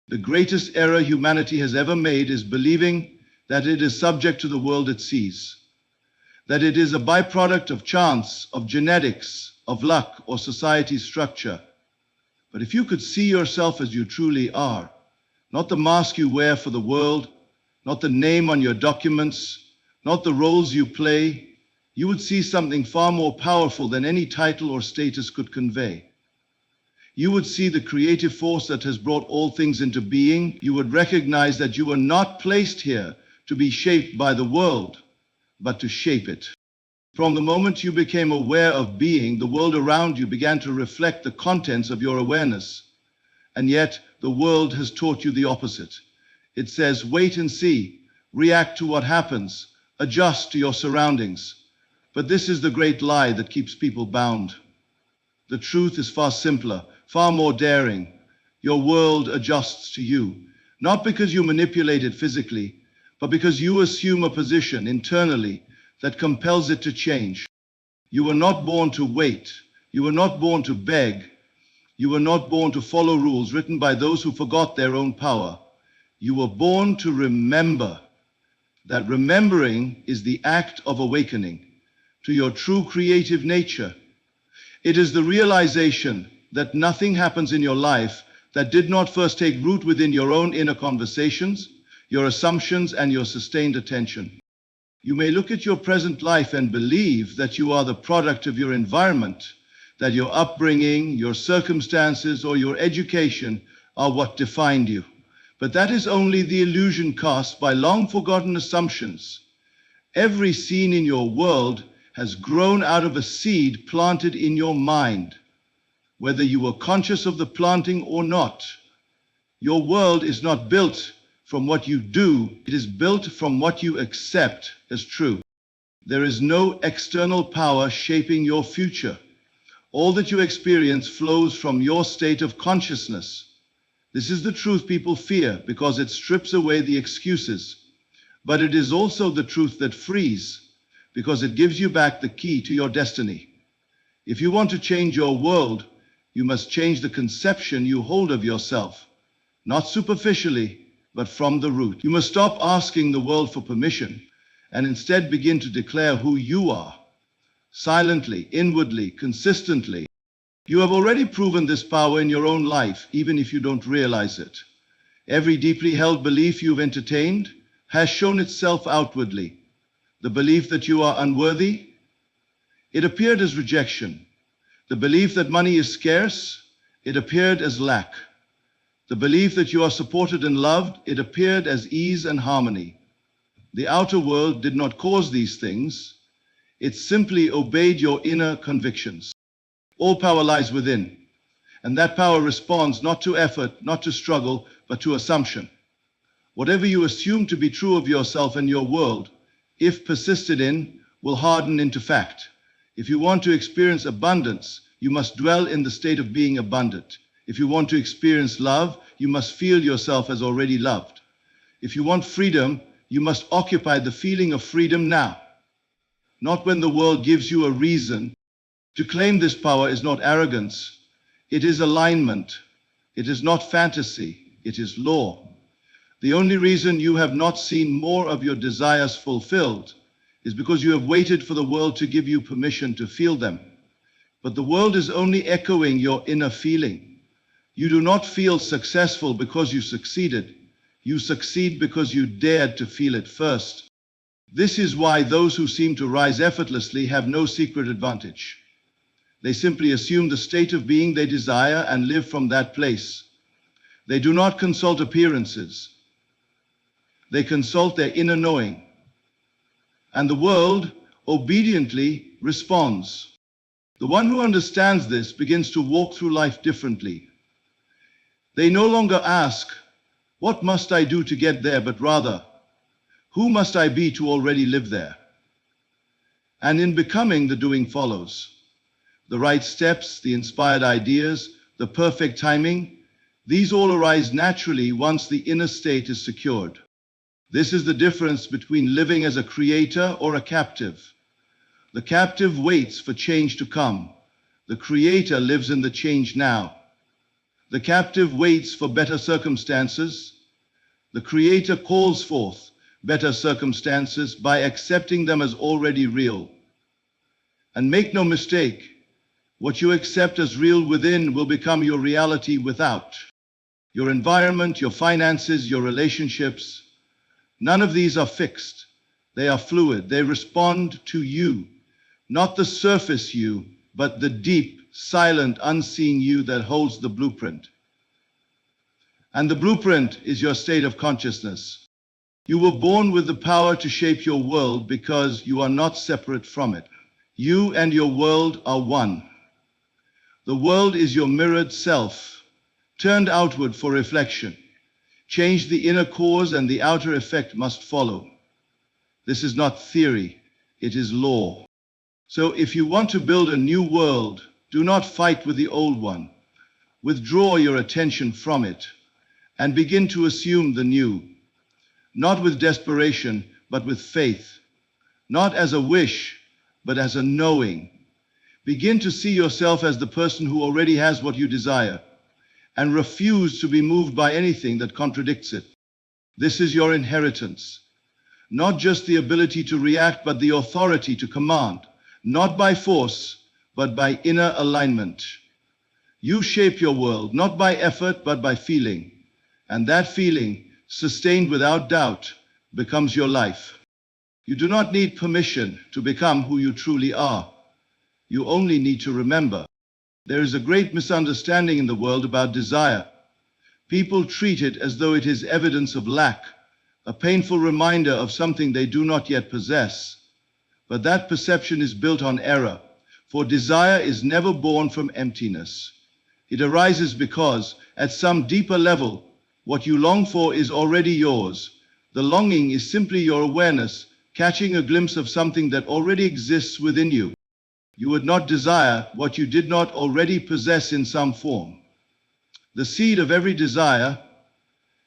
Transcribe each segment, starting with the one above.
The greatest error humanity has ever made is believing that it is subject to the world it sees, that it is a byproduct of chance, of genetics, of luck, or society's structure. But if you could see yourself as you truly are, not the mask you wear for the world, not the name on your documents, not the roles you play, you would see something far more powerful than any title or status could convey. You would see the creative force that has brought all things into being. You would recognize that you were not placed here to be shaped by the world, but to shape it. From the moment you became aware of being, the world around you began to reflect the contents of your awareness. And yet, the world has taught you the opposite. It says, wait and see, react to what happens, adjust to your surroundings. But this is the great lie that keeps people bound. The truth is far simpler, far more daring. Your world adjusts to you, not because you manipulate it physically, but because you assume a position internally that compels it to change. You were not born to wait. You were not born to beg. You were not born to follow rules written by those who forgot their own power. You were born to remember. That remembering is the act of awakening to your true creative nature. It is the realization that nothing happens in your life that did not first take root within your own inner conversations, your assumptions, and your sustained attention. You may look at your present life and believe that you are the product of your environment, that your upbringing, your circumstances, or your education are what defined you. But that is only the illusion cast by long-forgotten assumptions. Every scene in your world has grown out of a seed planted in your mind, whether you were conscious of the planting or not. Your world is not built from what you do, it is built from what you accept as true. There is no external power shaping your future. All that you experience flows from your state of consciousness. This is the truth people fear because it strips away the excuses. But it is also the truth that frees because it gives you back the key to your destiny. If you want to change your world, you must change the conception you hold of yourself, not superficially, but from the root. You must stop asking the world for permission and instead begin to declare who you are, silently, inwardly, consistently. You have already proven this power in your own life, even if you don't realize it. Every deeply held belief you've entertained has shown itself outwardly. The belief that you are unworthy, it appeared as rejection. The belief that money is scarce, it appeared as lack. The belief that you are supported and loved, it appeared as ease and harmony. The outer world did not cause these things. It simply obeyed your inner convictions. All power lies within, and that power responds not to effort, not to struggle, but to assumption. Whatever you assume to be true of yourself and your world, if persisted in, will harden into fact. If you want to experience abundance, you must dwell in the state of being abundant. If you want to experience love, you must feel yourself as already loved. If you want freedom, you must occupy the feeling of freedom now, not when the world gives you a reason. To claim this power is not arrogance, it is alignment. It is not fantasy, it is law. The only reason you have not seen more of your desires fulfilled is because you have waited for the world to give you permission to feel them. But the world is only echoing your inner feeling. You do not feel successful because you succeeded. You succeed because you dared to feel it first. This is why those who seem to rise effortlessly have no secret advantage. They simply assume the state of being they desire and live from that place. They do not consult appearances. They consult their inner knowing. And the world obediently responds. The one who understands this begins to walk through life differently. They no longer ask, what must I do to get there, but rather, who must I be to already live there? And in becoming, the doing follows. The right steps, the inspired ideas, the perfect timing, these all arise naturally once the inner state is secured. This is the difference between living as a creator or a captive. The captive waits for change to come. The creator lives in the change now. The captive waits for better circumstances. The Creator calls forth better circumstances by accepting them as already real. And make no mistake, what you accept as real within will become your reality without. Your environment, your finances, your relationships, none of these are fixed. They are fluid. They respond to you, not the surface you, but the deep, silent, unseen you that holds the blueprint. And the blueprint is your state of consciousness. You were born with the power to shape your world because you are not separate from it. You and your world are one. The world is your mirrored self, turned outward for reflection. Change the inner cause and the outer effect must follow. This is not theory, it is law. So if you want to build a new world, do not fight with the old one. Withdraw your attention from it and begin to assume the new, not with desperation, but with faith, not as a wish, but as a knowing. Begin to see yourself as the person who already has what you desire and refuse to be moved by anything that contradicts it. This is your inheritance, not just the ability to react, but the authority to command, not by force, but by inner alignment. You shape your world, not by effort, but by feeling. And that feeling, sustained without doubt, becomes your life. You do not need permission to become who you truly are. You only need to remember. There is a great misunderstanding in the world about desire. People treat it as though it is evidence of lack, a painful reminder of something they do not yet possess. But that perception is built on error, for desire is never born from emptiness. It arises because, at some deeper level, what you long for is already yours. The longing is simply your awareness, catching a glimpse of something that already exists within you. You would not desire what you did not already possess in some form. The seed of every desire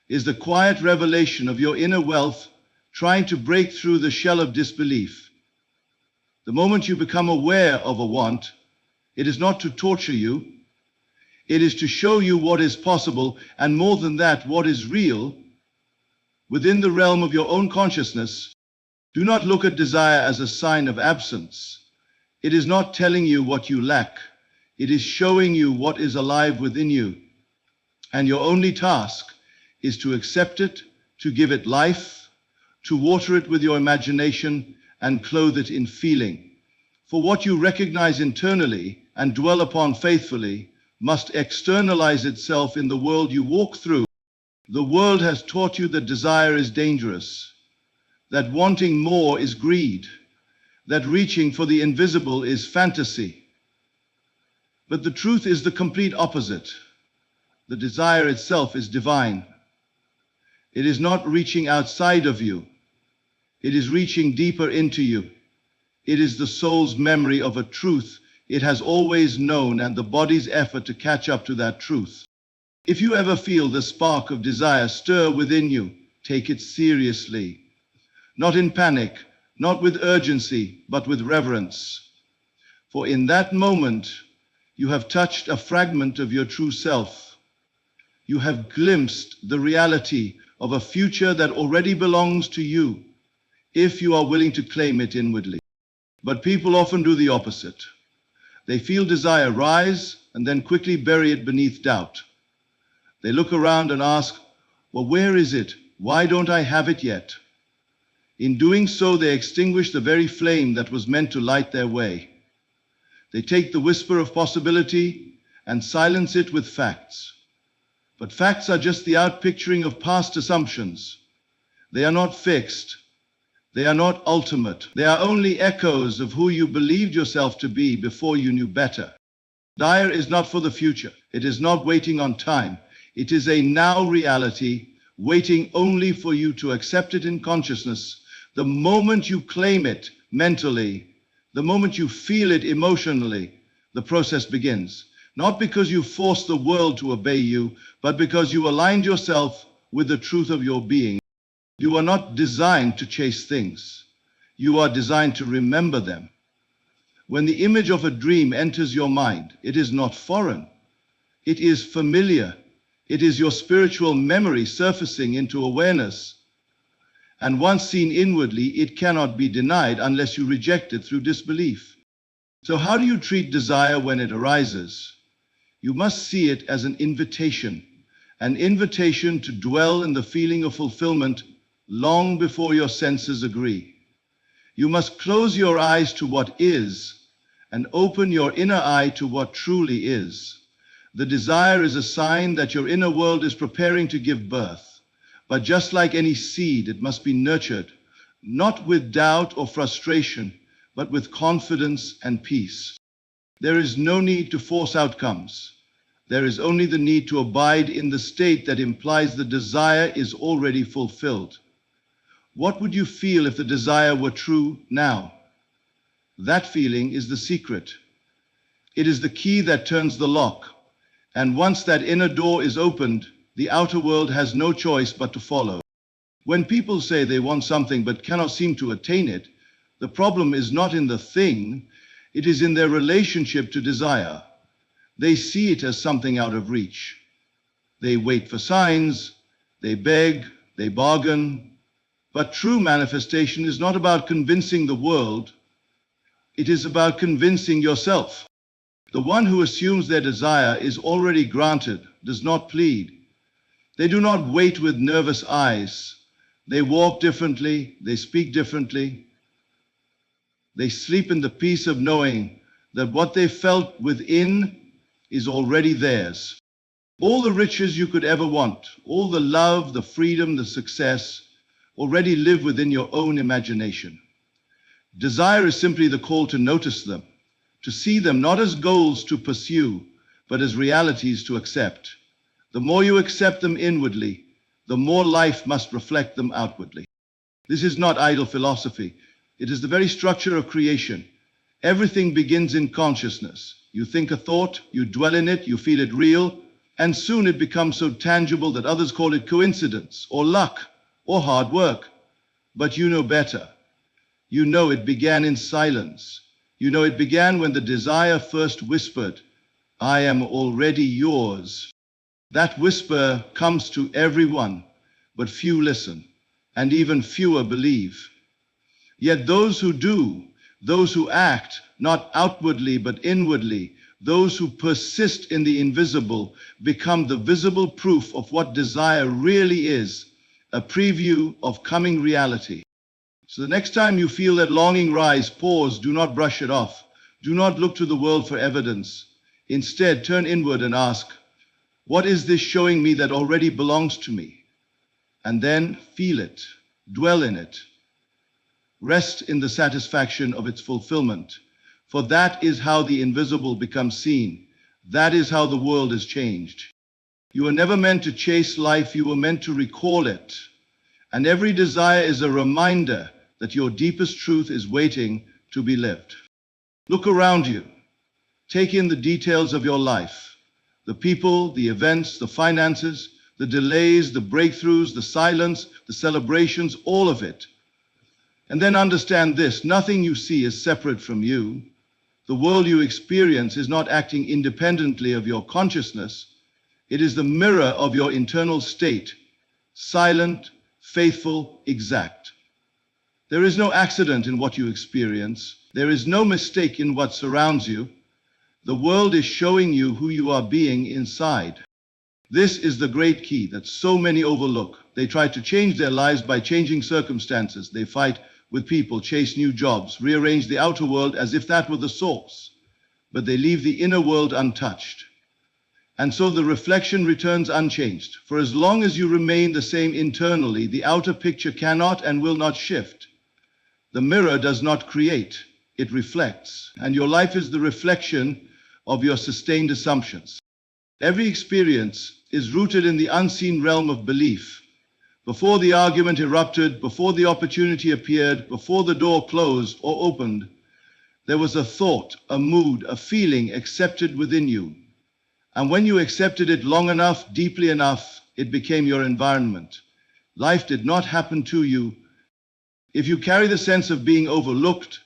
is the quiet revelation of your inner wealth trying to break through the shell of disbelief. The moment you become aware of a want, it is not to torture you. It is to show you what is possible, and more than that, what is real, within the realm of your own consciousness. Do not look at desire as a sign of absence. It is not telling you what you lack. It is showing you what is alive within you. And your only task is to accept it, to give it life, to water it with your imagination, and clothe it in feeling. For what you recognize internally and dwell upon faithfully must externalize itself in the world you walk through. The world has taught you that desire is dangerous, that wanting more is greed, that reaching for the invisible is fantasy. But the truth is the complete opposite. The desire itself is divine. It is not reaching outside of you. It is reaching deeper into you. It is the soul's memory of a truth it has always known and the body's effort to catch up to that truth. If you ever feel the spark of desire stir within you, take it seriously. Not in panic, not with urgency, but with reverence. For in that moment, you have touched a fragment of your true self. You have glimpsed the reality of a future that already belongs to you, if you are willing to claim it inwardly. But people often do the opposite. They feel desire rise and then quickly bury it beneath doubt. They look around and ask, well, where is it? Why don't I have it yet? In doing so, they extinguish the very flame that was meant to light their way. They take the whisper of possibility and silence it with facts. But facts are just the outpicturing of past assumptions. They are not fixed. They are not ultimate. They are only echoes of who you believed yourself to be before you knew better. Desire is not for the future. It is not waiting on time. It is a now reality, waiting only for you to accept it in consciousness. The moment you claim it mentally, the moment you feel it emotionally, the process begins. Not because you forced the world to obey you, but because you aligned yourself with the truth of your being. You are not designed to chase things. You are designed to remember them. When the image of a dream enters your mind, it is not foreign. It is familiar. It is your spiritual memory surfacing into awareness. And once seen inwardly, it cannot be denied unless you reject it through disbelief. So how do you treat desire when it arises? You must see it as an invitation to dwell in the feeling of fulfillment long before your senses agree. You must close your eyes to what is and open your inner eye to what truly is. The desire is a sign that your inner world is preparing to give birth. But just like any seed, it must be nurtured, not with doubt or frustration, but with confidence and peace. There is no need to force outcomes. There is only the need to abide in the state that implies the desire is already fulfilled. What would you feel if the desire were true now? That feeling is the secret. It is the key that turns the lock. And once that inner door is opened, the outer world has no choice but to follow. When people say they want something but cannot seem to attain it, the problem is not in the thing, it is in their relationship to desire. They see it as something out of reach. They wait for signs, they beg, they bargain. But true manifestation is not about convincing the world, it is about convincing yourself. The one who assumes their desire is already granted does not plead. They do not wait with nervous eyes. They walk differently, they speak differently. They sleep in the peace of knowing that what they felt within is already theirs. All the riches you could ever want, all the love, the freedom, the success, already live within your own imagination. Desire is simply the call to notice them, to see them not as goals to pursue, but as realities to accept. The more you accept them inwardly, the more life must reflect them outwardly. This is not idle philosophy. It is the very structure of creation. Everything begins in consciousness. You think a thought, you dwell in it, you feel it real, and soon it becomes so tangible that others call it coincidence, or luck, or hard work. But you know better. You know it began in silence. You know it began when the desire first whispered, "I am already yours." That whisper comes to everyone, but few listen, and even fewer believe. Yet those who do, those who act, not outwardly but inwardly, those who persist in the invisible, become the visible proof of what desire really is, a preview of coming reality. So the next time you feel that longing rise, pause, do not brush it off. Do not look to the world for evidence. Instead, turn inward and ask, what is this showing me that already belongs to me? And then feel it, dwell in it. Rest in the satisfaction of its fulfillment, for that is how the invisible becomes seen. That is how the world is changed. You were never meant to chase life, you were meant to recall it. And every desire is a reminder that your deepest truth is waiting to be lived. Look around you. Take in the details of your life. The people, the events, the finances, the delays, the breakthroughs, the silence, the celebrations, all of it. And then understand this, nothing you see is separate from you. The world you experience is not acting independently of your consciousness. It is the mirror of your internal state, silent, faithful, exact. There is no accident in what you experience. There is no mistake in what surrounds you. The world is showing you who you are being inside. This is the great key that so many overlook. They try to change their lives by changing circumstances. They fight with people, chase new jobs, rearrange the outer world as if that were the source. But they leave the inner world untouched. And so the reflection returns unchanged. For as long as you remain the same internally, the outer picture cannot and will not shift. The mirror does not create, it reflects. And your life is the reflection of your sustained assumptions. Every experience is rooted in the unseen realm of belief. Before the argument erupted, before the opportunity appeared, before the door closed or opened, there was a thought, a mood, a feeling accepted within you. And when you accepted it long enough, deeply enough, it became your environment. Life did not happen to you. If you carry the sense of being overlooked,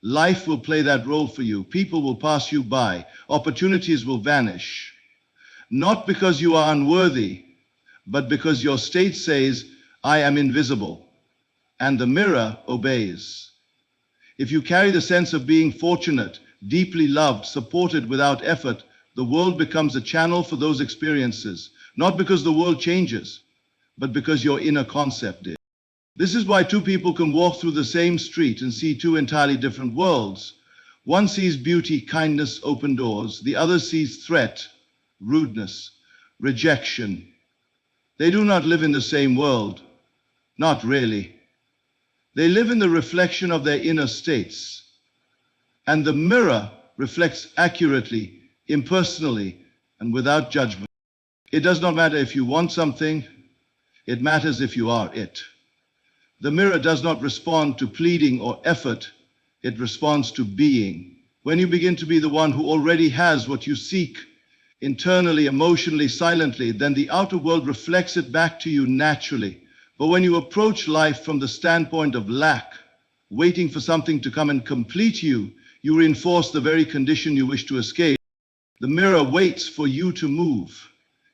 life will play that role for you. People will pass you by. Opportunities will vanish. not because you are unworthy, but because your state says, I am invisible, and the mirror obeys. If you carry the sense of being fortunate, deeply loved, supported without effort, the world becomes a channel for those experiences, not because the world changes, but because your inner concept did. This is why two people can walk through the same street and see two entirely different worlds. One sees beauty, kindness, open doors. The other sees threat, rudeness, rejection. They do not live in the same world. Not really. They live in the reflection of their inner states. And the mirror reflects accurately, impersonally, and without judgment. It does not matter if you want something. It matters if you are it. The mirror does not respond to pleading or effort. It responds to being. When you begin to be the one who already has what you seek, internally, emotionally, silently, then the outer world reflects it back to you naturally. But when you approach life from the standpoint of lack, waiting for something to come and complete you, you reinforce the very condition you wish to escape. The mirror waits for you to move.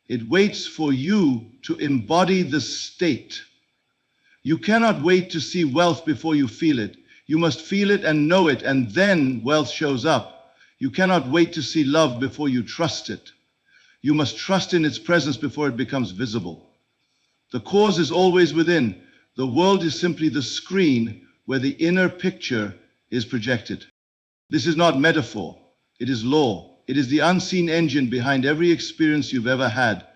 It waits for you to embody the state. You cannot wait to see wealth before you feel it. You must feel it and know it, and then wealth shows up. You cannot wait to see love before you trust it. You must trust in its presence before it becomes visible. The cause is always within. The world is simply the screen where the inner picture is projected. This is not metaphor. It is law. It is the unseen engine behind every experience you've ever had.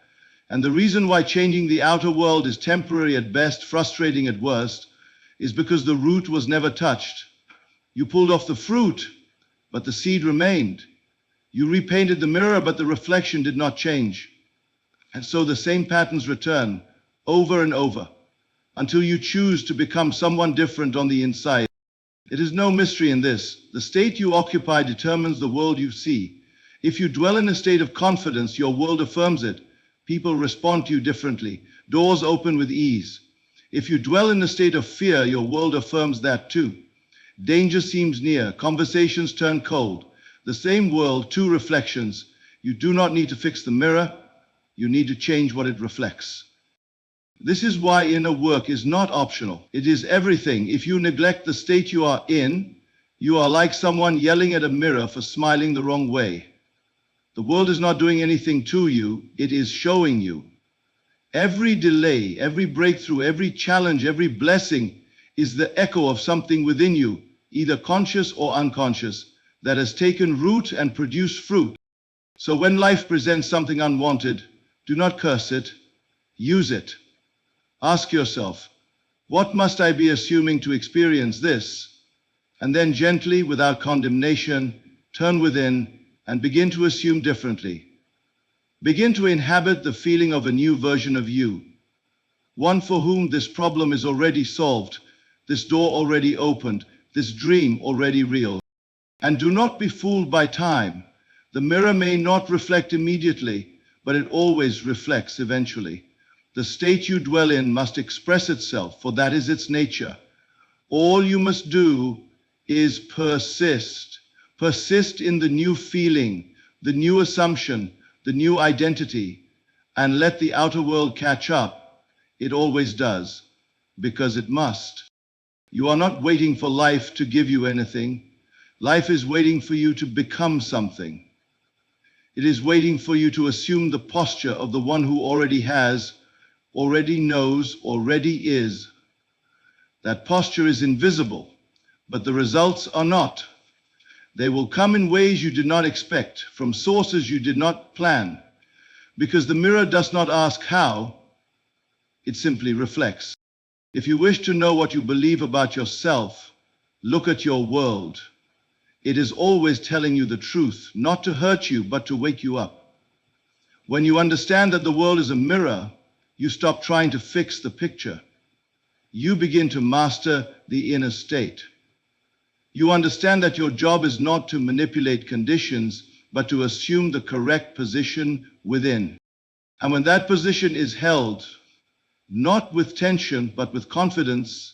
And the reason why changing the outer world is temporary at best, frustrating at worst, is because the root was never touched. You pulled off the fruit, but the seed remained. You repainted the mirror, but the reflection did not change. And so the same patterns return over and over until you choose to become someone different on the inside. It is no mystery in this. The state you occupy determines the world you see. If you dwell in a state of confidence, your world affirms it. People respond to you differently. Doors open with ease. If you dwell in a state of fear, your world affirms that too. Danger seems near. Conversations turn cold. The same world, two reflections. You do not need to fix the mirror. You need to change what it reflects. This is why inner work is not optional. It is everything. If you neglect the state you are in, you are like someone yelling at a mirror for smiling the wrong way. The world is not doing anything to you. It is showing you. Every delay, every breakthrough, every challenge, every blessing is the echo of something within you, either conscious or unconscious, that has taken root and produced fruit. So when life presents something unwanted, do not curse it. Use it. Ask yourself, what must I be assuming to experience this? And then gently, without condemnation, turn within and begin to assume differently. Begin to inhabit the feeling of a new version of you, one for whom this problem is already solved, this door already opened, this dream already real. And do not be fooled by time. The mirror may not reflect immediately, but it always reflects eventually. The state you dwell in must express itself, for that is its nature. All you must do is persist. Persist in the new feeling, the new assumption, the new identity, and let the outer world catch up. It always does, because it must. You are not waiting for life to give you anything. Life is waiting for you to become something. It is waiting for you to assume the posture of the one who already has, already knows, already is. That posture is invisible, but the results are not. They will come in ways you did not expect, from sources you did not plan, because the mirror does not ask how, it simply reflects. If you wish to know what you believe about yourself, look at your world. It is always telling you the truth, not to hurt you, but to wake you up. When you understand that the world is a mirror, you stop trying to fix the picture. You begin to master the inner state. You understand that your job is not to manipulate conditions, but to assume the correct position within. And when that position is held, not with tension, but with confidence,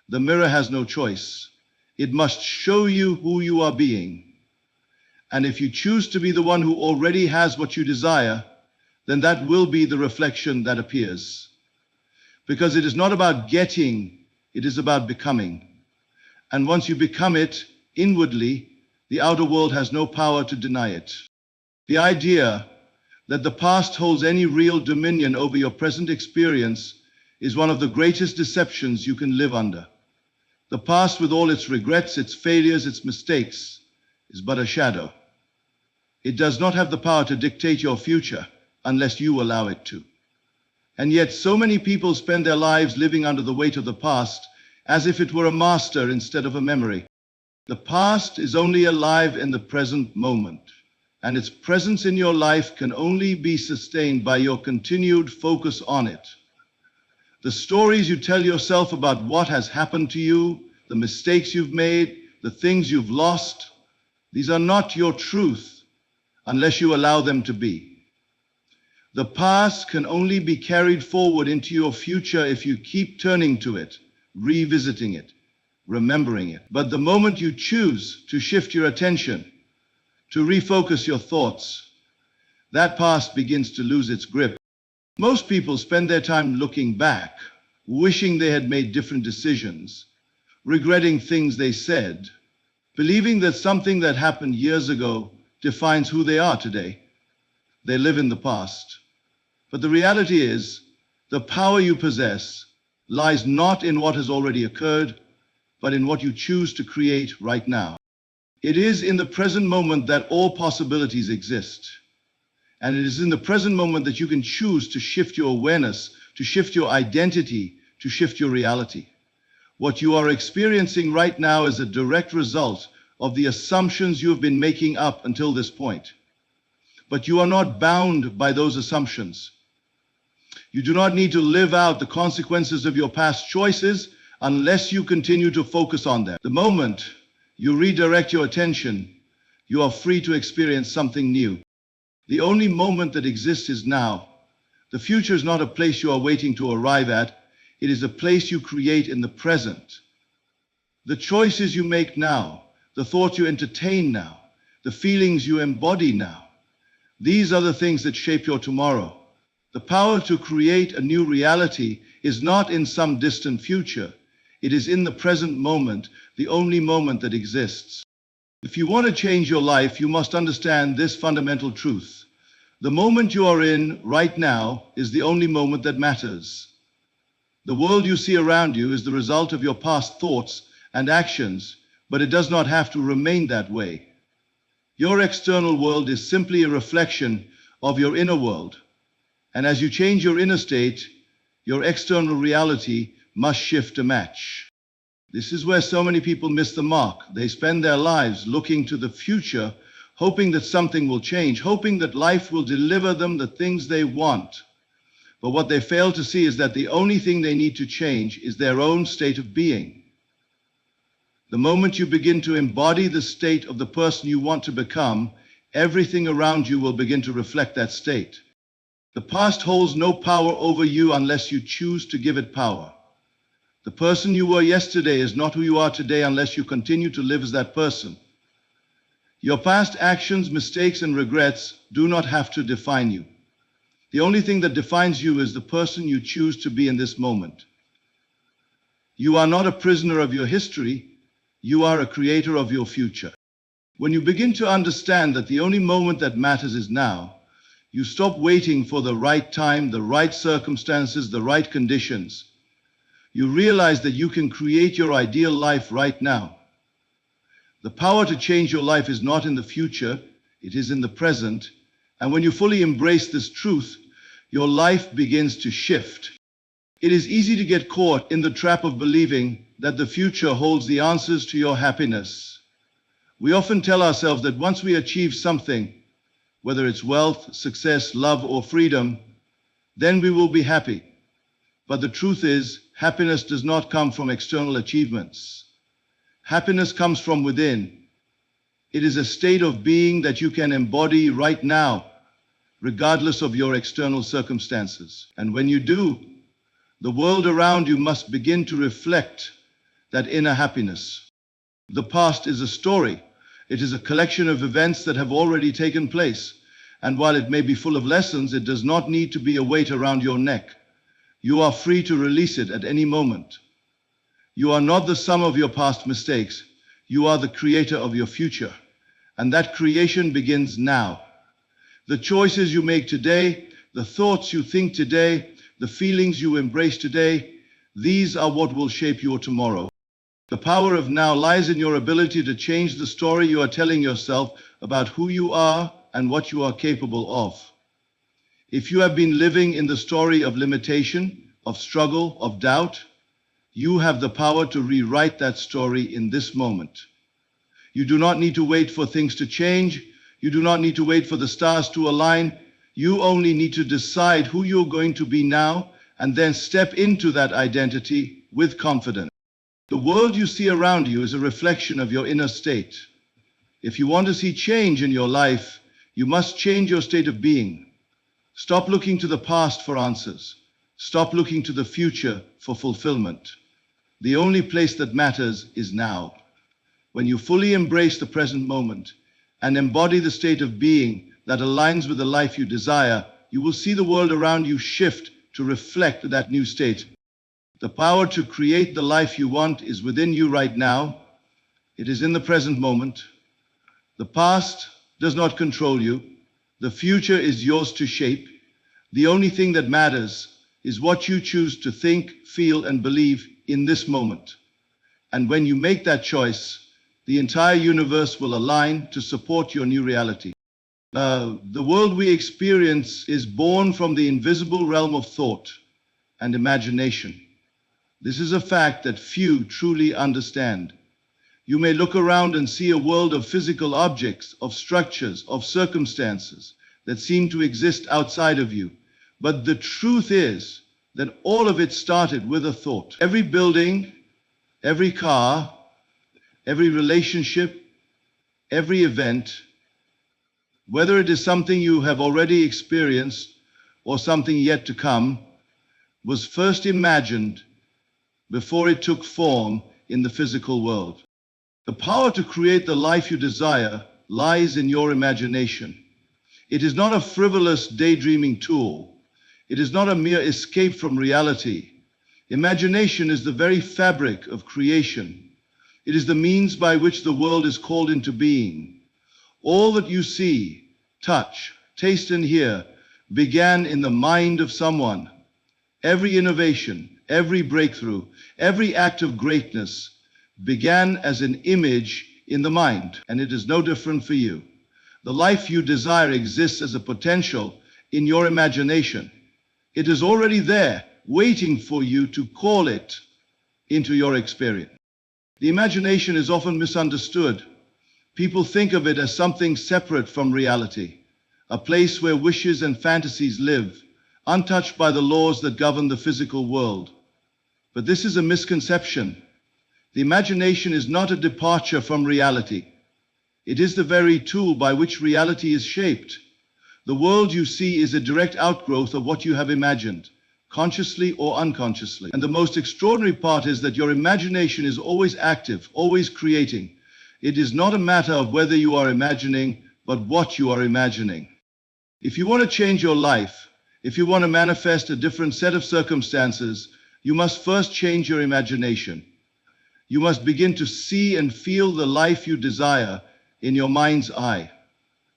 the mirror has no choice. It must show you who you are being. And if you choose to be the one who already has what you desire, then that will be the reflection that appears. Because it is not about getting, it is about becoming. And once you become it inwardly, the outer world has no power to deny it. The idea that the past holds any real dominion over your present experience is one of the greatest deceptions you can live under. The past, with all its regrets, its failures, its mistakes, is but a shadow. It does not have the power to dictate your future unless you allow it to. And yet so many people spend their lives living under the weight of the past as if it were a master instead of a memory. The past is only alive in the present moment, and its presence in your life can only be sustained by your continued focus on it. The stories you tell yourself about what has happened to you, the mistakes you've made, the things you've lost, these are not your truth unless you allow them to be. The past can only be carried forward into your future if you keep turning to it, revisiting it, remembering it. But the moment you choose to shift your attention, to refocus your thoughts, that past begins to lose its grip. Most people spend their time looking back, wishing they had made different decisions, regretting things they said, believing that something that happened years ago defines who they are today. They live in the past. But the reality is, the power you possess lies not in what has already occurred, but in what you choose to create right now. It is in the present moment that all possibilities exist. And it is in the present moment that you can choose to shift your awareness, to shift your identity, to shift your reality. What you are experiencing right now is a direct result of the assumptions you have been making up until this point. But you are not bound by those assumptions. You do not need to live out the consequences of your past choices unless you continue to focus on them. The moment you redirect your attention, you are free to experience something new. The only moment that exists is now. The future is not a place you are waiting to arrive at. It is a place you create in the present. The choices you make now, the thoughts you entertain now, the feelings you embody now, these are the things that shape your tomorrow. The power to create a new reality is not in some distant future. It is in the present moment, the only moment that exists. If you want to change your life, you must understand this fundamental truth. The moment you are in right now is the only moment that matters. The world you see around you is the result of your past thoughts and actions, but it does not have to remain that way. Your external world is simply a reflection of your inner world. And as you change your inner state, your external reality must shift to match. This is where so many people miss the mark. They spend their lives looking to the future, hoping that something will change, hoping that life will deliver them the things they want. But what they fail to see is that the only thing they need to change is their own state of being. The moment you begin to embody the state of the person you want to become, everything around you will begin to reflect that state. The past holds no power over you unless you choose to give it power. The person you were yesterday is not who you are today unless you continue to live as that person. Your past actions, mistakes, and regrets do not have to define you. The only thing that defines you is the person you choose to be in this moment. You are not a prisoner of your history. You are a creator of your future. When you begin to understand that the only moment that matters is now, you stop waiting for the right time, the right circumstances, the right conditions. You realize that you can create your ideal life right now. The power to change your life is not in the future, it is in the present. And when you fully embrace this truth, your life begins to shift. It is easy to get caught in the trap of believing that the future holds the answers to your happiness. We often tell ourselves that once we achieve something, whether it's wealth, success, love, or freedom, then we will be happy. But the truth is, happiness does not come from external achievements. Happiness comes from within. It is a state of being that you can embody right now, regardless of your external circumstances. And when you do, the world around you must begin to reflect that inner happiness. The past is a story. It is a collection of events that have already taken place. And while it may be full of lessons, it does not need to be a weight around your neck. You are free to release it at any moment. You are not the sum of your past mistakes. You are the creator of your future. And that creation begins now. The choices you make today, the thoughts you think today, the feelings you embrace today, these are what will shape your tomorrow. The power of now lies in your ability to change the story you are telling yourself about who you are and what you are capable of. If you have been living in the story of limitation, of struggle, of doubt, you have the power to rewrite that story in this moment. You do not need to wait for things to change. You do not need to wait for the stars to align. You only need to decide who you're going to be now and then step into that identity with confidence. The world you see around you is a reflection of your inner state. If you want to see change in your life, you must change your state of being. Stop looking to the past for answers. Stop looking to the future for fulfillment. The only place that matters is now. When you fully embrace the present moment and embody the state of being that aligns with the life you desire, you will see the world around you shift to reflect that new state. The power to create the life you want is within you right now. It is in the present moment. The past does not control you. The future is yours to shape. The only thing that matters is what you choose to think, feel, and believe in this moment. And when you make that choice, the entire universe will align to support your new reality. The world we experience is born from the invisible realm of thought and imagination. This is a fact that few truly understand. You may look around and see a world of physical objects, of structures, of circumstances that seem to exist outside of you. But the truth is that all of it started with a thought. Every building, every car, every relationship, every event, whether it is something you have already experienced or something yet to come, was first imagined before it took form in the physical world. The power to create the life you desire lies in your imagination. It is not a frivolous daydreaming tool. It is not a mere escape from reality. Imagination is the very fabric of creation. It is the means by which the world is called into being. All that you see, touch, taste, and hear began in the mind of someone. Every innovation, every breakthrough, every act of greatness began as an image in the mind, and it is no different for you. The life you desire exists as a potential in your imagination. It is already there, waiting for you to call it into your experience. The imagination is often misunderstood. People think of it as something separate from reality, a place where wishes and fantasies live, untouched by the laws that govern the physical world. But this is a misconception. The imagination is not a departure from reality. It is the very tool by which reality is shaped. The world you see is a direct outgrowth of what you have imagined, consciously or unconsciously. And the most extraordinary part is that your imagination is always active, always creating. It is not a matter of whether you are imagining, but what you are imagining. If you want to change your life, if you want to manifest a different set of circumstances, you must first change your imagination. You must begin to see and feel the life you desire in your mind's eye.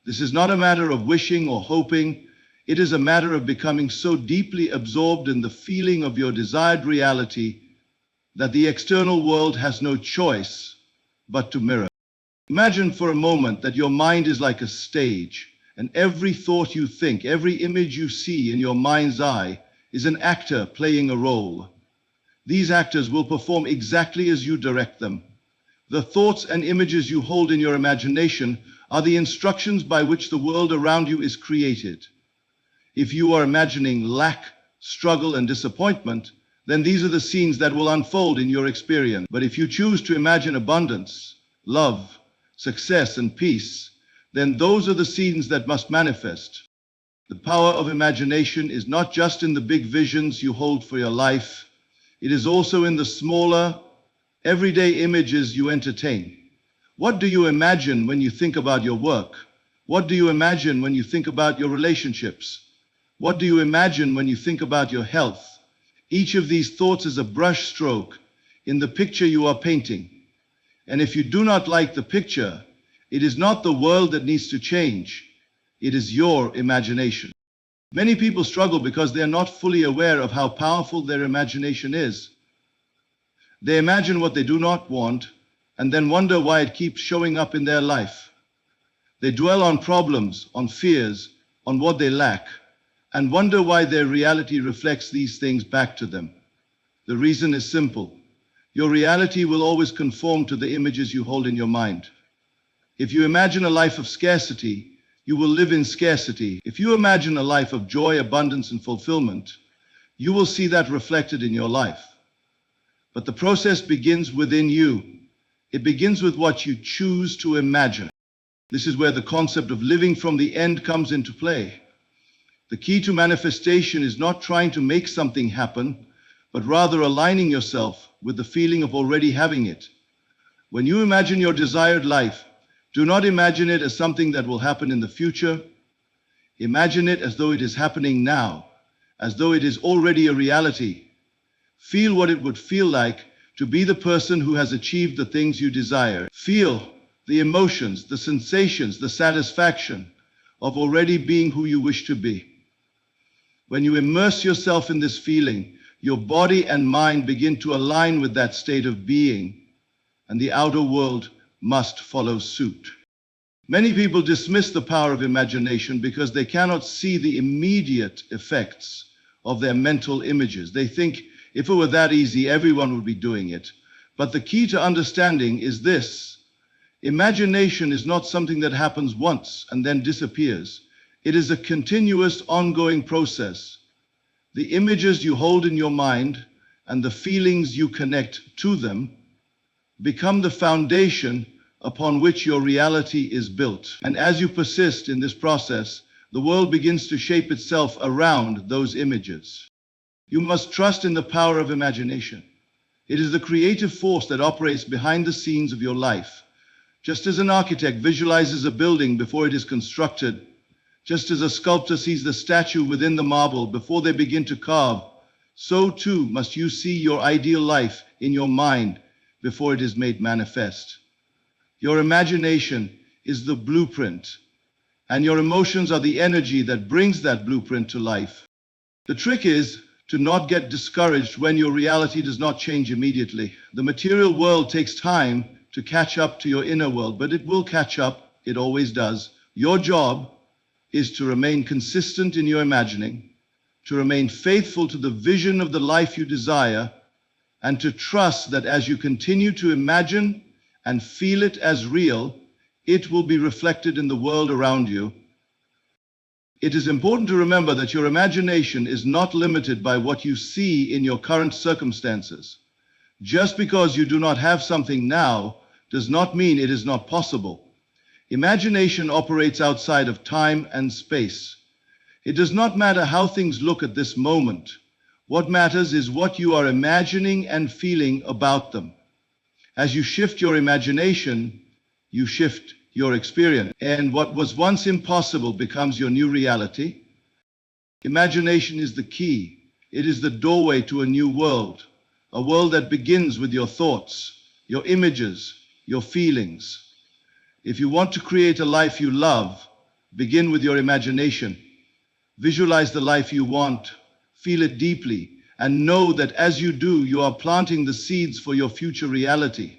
This is not a matter of wishing or hoping. It is a matter of becoming so deeply absorbed in the feeling of your desired reality that the external world has no choice but to mirror. Imagine for a moment that your mind is like a stage, and every thought you think, every image you see in your mind's eye is an actor playing a role. These actors will perform exactly as you direct them. The thoughts and images you hold in your imagination are the instructions by which the world around you is created. If you are imagining lack, struggle, and disappointment, then these are the scenes that will unfold in your experience. But if you choose to imagine abundance, love, success, and peace, then those are the scenes that must manifest. The power of imagination is not just in the big visions you hold for your life. It is also in the smaller, everyday images you entertain. What do you imagine when you think about your work? What do you imagine when you think about your relationships? What do you imagine when you think about your health? Each of these thoughts is a brush stroke in the picture you are painting. And if you do not like the picture, it is not the world that needs to change. It is your imagination. Many people struggle because they are not fully aware of how powerful their imagination is. They imagine what they do not want and then wonder why it keeps showing up in their life. They dwell on problems, on fears, on what they lack, and wonder why their reality reflects these things back to them. The reason is simple. Your reality will always conform to the images you hold in your mind. If you imagine a life of scarcity, you will live in scarcity. If you imagine a life of joy, abundance, and fulfillment, you will see that reflected in your life. But the process begins within you. It begins with what you choose to imagine. This is where the concept of living from the end comes into play. The key to manifestation is not trying to make something happen, but rather aligning yourself with the feeling of already having it. When you imagine your desired life, do not imagine it as something that will happen in the future. Imagine it as though it is happening now, as though it is already a reality. Feel what it would feel like to be the person who has achieved the things you desire. Feel the emotions, the sensations, the satisfaction of already being who you wish to be. When you immerse yourself in this feeling, your body and mind begin to align with that state of being, and the outer world must follow suit. Many people dismiss the power of imagination because they cannot see the immediate effects of their mental images. They think if it were that easy, everyone would be doing it. But the key to understanding is this. Imagination is not something that happens once and then disappears. It is a continuous, ongoing process. The images you hold in your mind and the feelings you connect to them become the foundation upon which your reality is built. And as you persist in this process, the world begins to shape itself around those images. You must trust in the power of imagination. It is the creative force that operates behind the scenes of your life. Just as an architect visualizes a building before it is constructed, just as a sculptor sees the statue within the marble before they begin to carve, so too must you see your ideal life in your mind before it is made manifest. Your imagination is the blueprint, and your emotions are the energy that brings that blueprint to life. The trick is to not get discouraged when your reality does not change immediately. The material world takes time to catch up to your inner world, but it will catch up. It always does. Your job is to remain consistent in your imagining, to remain faithful to the vision of the life you desire, and to trust that as you continue to imagine and feel it as real, it will be reflected in the world around you. It is important to remember that your imagination is not limited by what you see in your current circumstances. Just because you do not have something now does not mean it is not possible. Imagination operates outside of time and space. It does not matter how things look at this moment. What matters is what you are imagining and feeling about them. As you shift your imagination, you shift your experience, and what was once impossible becomes your new reality. Imagination is the key. It is the doorway to a new world, a world that begins with your thoughts, your images, your feelings. If you want to create a life you love, begin with your imagination. Visualize the life you want, feel it deeply, and know that as you do, you are planting the seeds for your future reality.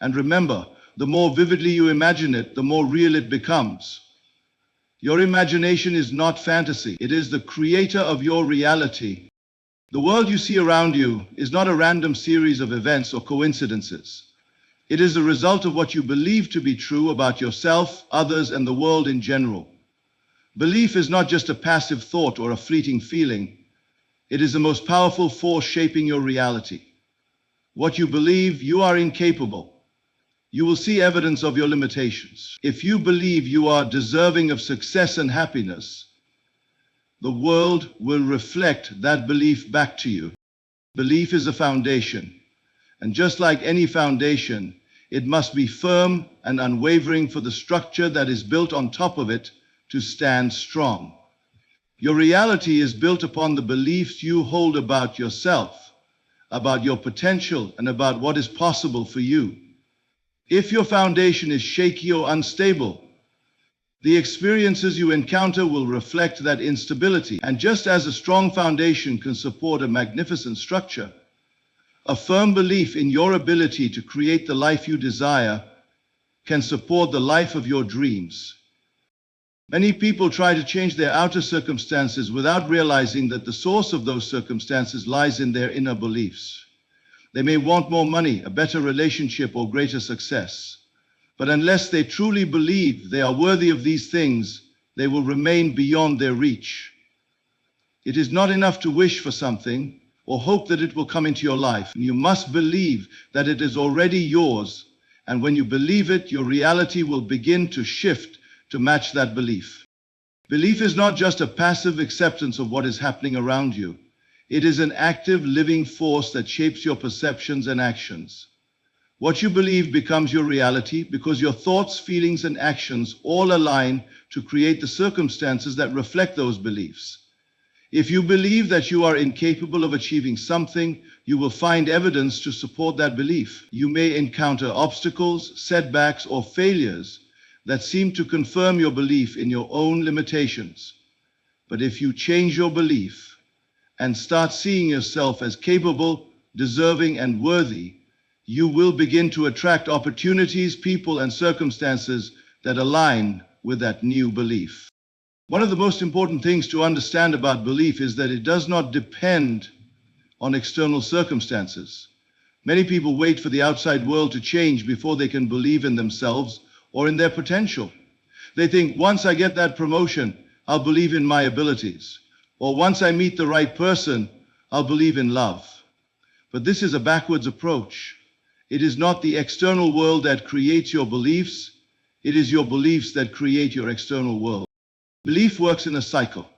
And remember, the more vividly you imagine it, the more real it becomes. Your imagination is not fantasy. It is the creator of your reality. The world you see around you is not a random series of events or coincidences. It is the result of what you believe to be true about yourself, others, and the world in general. Belief is not just a passive thought or a fleeting feeling. It is the most powerful force shaping your reality. What you believe, you are incapable. You will see evidence of your limitations. If you believe you are deserving of success and happiness, the world will reflect that belief back to you. Belief is a foundation, and just like any foundation, It must be firm and unwavering for the structure that is built on top of it to stand strong. Your reality is built upon the beliefs you hold about yourself, about your potential, and about what is possible for you. If your foundation is shaky or unstable, the experiences you encounter will reflect that instability. And just as a strong foundation can support a magnificent structure, a firm belief in your ability to create the life you desire can support the life of your dreams. Many people try to change their outer circumstances without realizing that the source of those circumstances lies in their inner beliefs. They may want more money, a better relationship, or greater success. But unless they truly believe they are worthy of these things, they will remain beyond their reach. It is not enough to wish for something or hope that it will come into your life. You must believe that it is already yours, and when you believe it, your reality will begin to shift to match that belief. Belief is not just a passive acceptance of what is happening around you. It is an active, living force that shapes your perceptions and actions. What you believe becomes your reality because your thoughts, feelings, and actions all align to create the circumstances that reflect those beliefs. If you believe that you are incapable of achieving something, you will find evidence to support that belief. You may encounter obstacles, setbacks, or failures that seem to confirm your belief in your own limitations. But if you change your belief and start seeing yourself as capable, deserving, and worthy, you will begin to attract opportunities, people, and circumstances that align with that new belief. One of the most important things to understand about belief is that it does not depend on external circumstances. Many people wait for the outside world to change before they can believe in themselves or in their potential. They think, once I get that promotion, I'll believe in my abilities. Or once I meet the right person, I'll believe in love. But this is a backwards approach. It is not the external world that creates your beliefs. It is your beliefs that create your external world. Belief works in a cycle.